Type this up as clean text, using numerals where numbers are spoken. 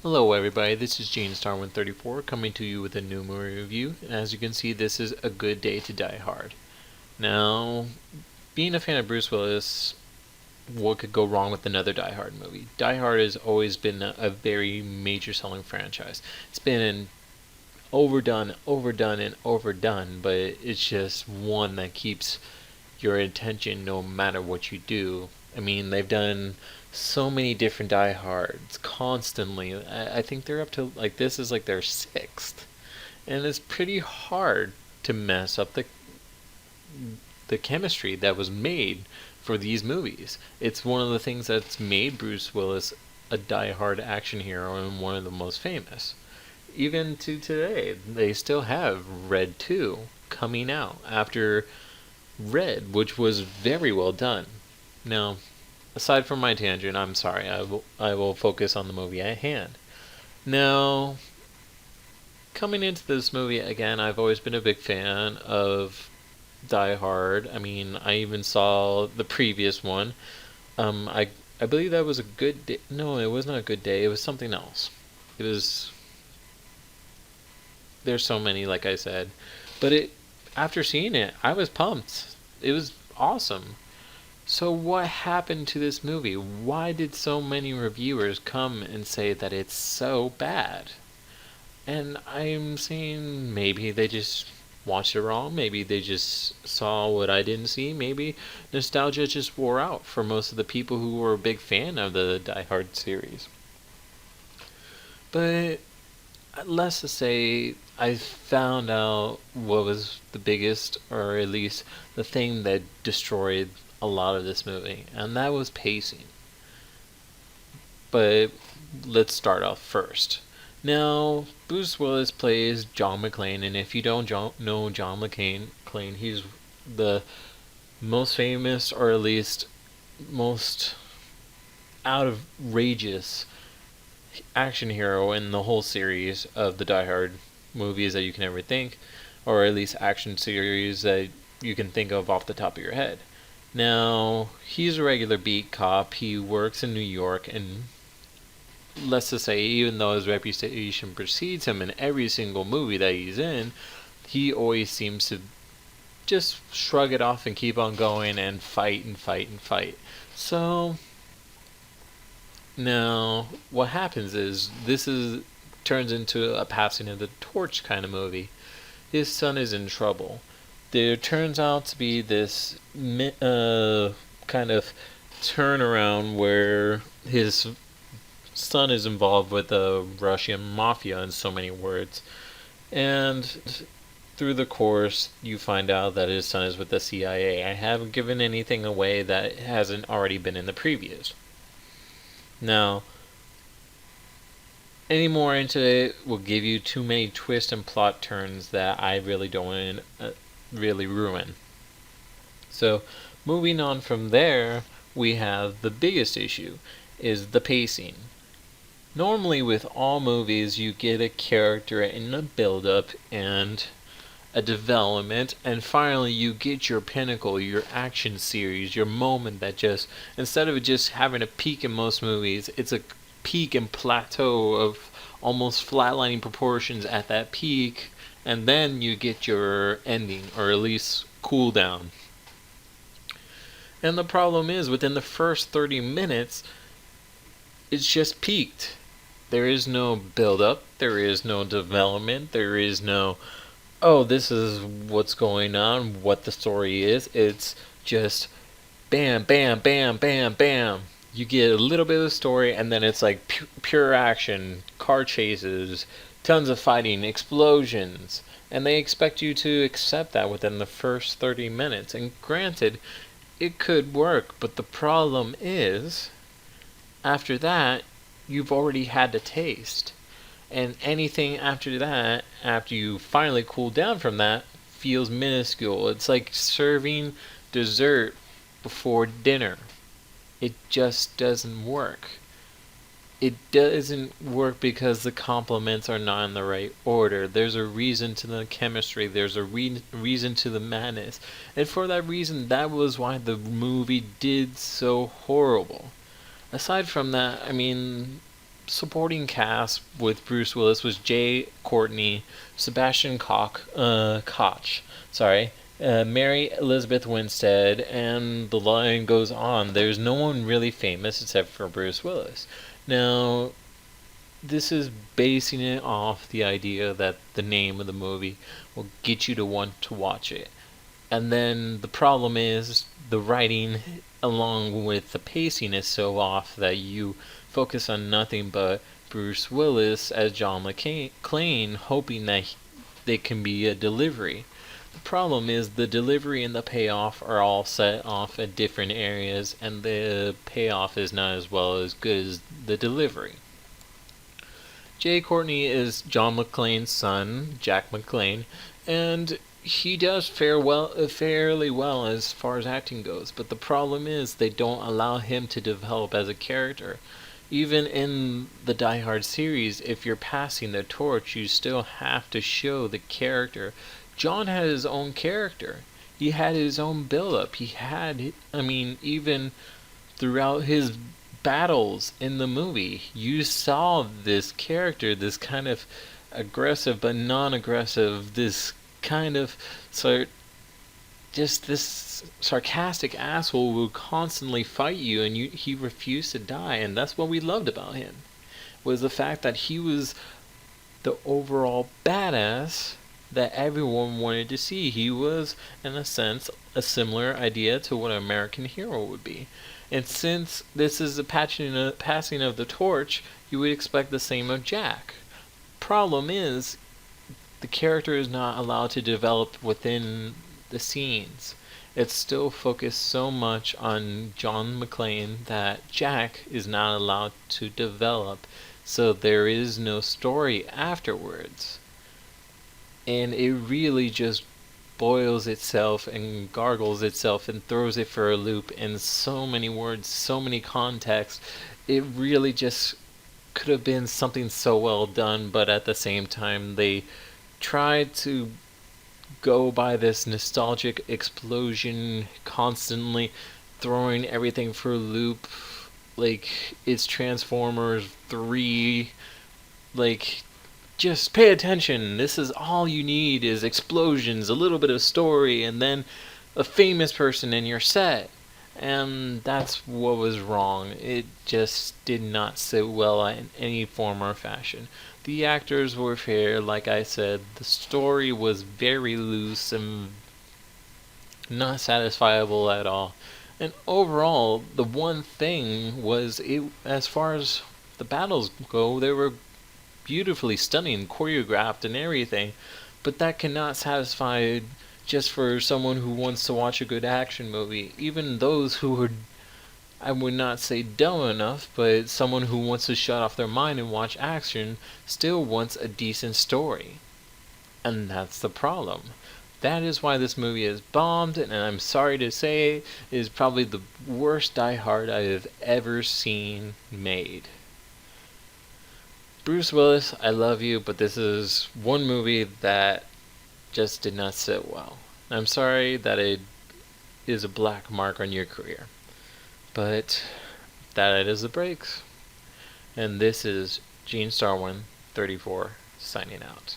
Hello everybody, this is Gene Star 134 coming to you with a new movie review. As you can see, this is a good day to die hard. Now, being a fan of Bruce Willis, what could go wrong with another Die Hard movie? Die Hard has always been a very major selling franchise. It's been overdone, and overdone, but it's just one that keeps your attention no matter what you do. I mean, they've done so many different Die Hards constantly. I think they're up to, like, this is like their sixth. And it's pretty hard to mess up the chemistry that was made for these movies. It's one of the things that's made Bruce Willis a die-hard action hero and one of the most famous. Even to today, they still have Red 2 coming out after Red, which was very well done. Now, aside from my tangent, I'm sorry, I will focus on the movie at hand. Now, coming into this movie again, I've always been a big fan of Die Hard. I mean, I even saw the previous one. I believe that was a good day. No, it was not a good day. It was something else. It was. There's so many, like I said, but it. After seeing it, I was pumped. It was awesome. So what happened to this movie? Why did so many reviewers come and say that it's so bad? And I'm saying maybe they just watched it wrong. Maybe they just saw what I didn't see. Maybe nostalgia just wore out for most of the people who were a big fan of the Die Hard series. But let's just say I found out what was the biggest, or at least the thing that destroyed a lot of this movie, and that was pacing. But let's start off first. Now, Bruce Willis plays John McClane, and if you don't know John McClane, he's the most famous, or at least most outrageous action hero in the whole series of the Die Hard movies that you can ever think, or at least action series that you can think of off the top of your head. Now, he's a regular beat cop. He works in New York, and let's just say, even though his reputation precedes him in every single movie that he's in, he always seems to just shrug it off and keep on going and fight and fight and fight. So, now, what happens is, turns into a passing of the torch kind of movie. His son is in trouble. There turns out to be this kind of turnaround where his son is involved with the Russian mafia, in so many words. And through the course, you find out that his son is with the CIA. I haven't given anything away that hasn't already been in the previews. Now, any more into it will give you too many twists and plot turns that I really don't want to really ruin. So, moving on from there, we have the biggest issue, is the pacing. Normally with all movies, you get a character in a build-up and a development, and finally you get your pinnacle, your action series, your moment that just, instead of just having a peak in most movies, it's a peak and plateau of almost flatlining proportions at that peak, and then you get your ending, or at least cool down. And the problem is, within the first 30 minutes, it's just peaked. There is no build-up, there is no development, there is no, oh, this is what's going on, what the story is. It's just bam, bam, bam, bam, bam. You get a little bit of the story, and then it's like pure action, car chases, tons of fighting, explosions, and they expect you to accept that within the first 30 minutes. And granted, it could work, but the problem is, after that, you've already had the taste. And anything after that, after you finally cool down from that, feels minuscule. It's like serving dessert before dinner. It just doesn't work. It doesn't work because the compliments are not in the right order. There's a reason to the chemistry. There's a reason to the madness. And for that reason, that was why the movie did so horrible. Aside from that, I mean, supporting cast with Bruce Willis was Jay Courtney, Sebastian Koch, Mary Elizabeth Winstead, and the line goes on. There's no one really famous except for Bruce Willis. Now, this is basing it off the idea that the name of the movie will get you to want to watch it. And then the problem is the writing along with the pacing is so off that you focus on nothing but Bruce Willis as John McClane, hoping that they can be a delivery. The problem is the delivery and the payoff are all set off at different areas, and the payoff is not as well as good as the delivery. Jay Courtney is John McClane's son, Jack McClane, and he does fairly well as far as acting goes, but the problem is they don't allow him to develop as a character. Even in the Die Hard series, if you're passing the torch, you still have to show the character. John had his own character. He had his own build-up. Even throughout his battles in the movie, you saw this character, this kind of aggressive but non-aggressive, this kind of just this sarcastic asshole who would constantly fight you, and he refused to die, and that's what we loved about him, was the fact that he was the overall badass that everyone wanted to see. He was, in a sense, a similar idea to what an American hero would be. And since this is a passing of the torch, you would expect the same of Jack. Problem is, the character is not allowed to develop within the scenes. It's still focused so much on John McClane that Jack is not allowed to develop, so there is no story afterwards. And it really just boils itself and gargles itself and throws it for a loop in so many words, so many contexts. It really just could have been something so well done, but at the same time they tried to go by this nostalgic explosion, constantly throwing everything for a loop, like it's Transformers 3, like just pay attention, this is all you need is explosions, a little bit of story, and then a famous person in your set. And that's what was wrong. It just did not sit well in any form or fashion. The actors were fair, like I said. The story was very loose and not satisfiable at all. And overall, the one thing was, as far as the battles go, they were beautifully stunning, choreographed and everything. But that cannot satisfy just for someone who wants to watch a good action movie. Even those who are, I would not say dumb enough, but someone who wants to shut off their mind and watch action still wants a decent story. And that's the problem. That is why this movie is bombed, and I'm sorry to say, it is probably the worst Die Hard I have ever seen made. Bruce Willis, I love you, but this is one movie that just did not sit well. I'm sorry that it is a black mark on your career. But that is the breaks. And this is Gene Starwin, 34, signing out.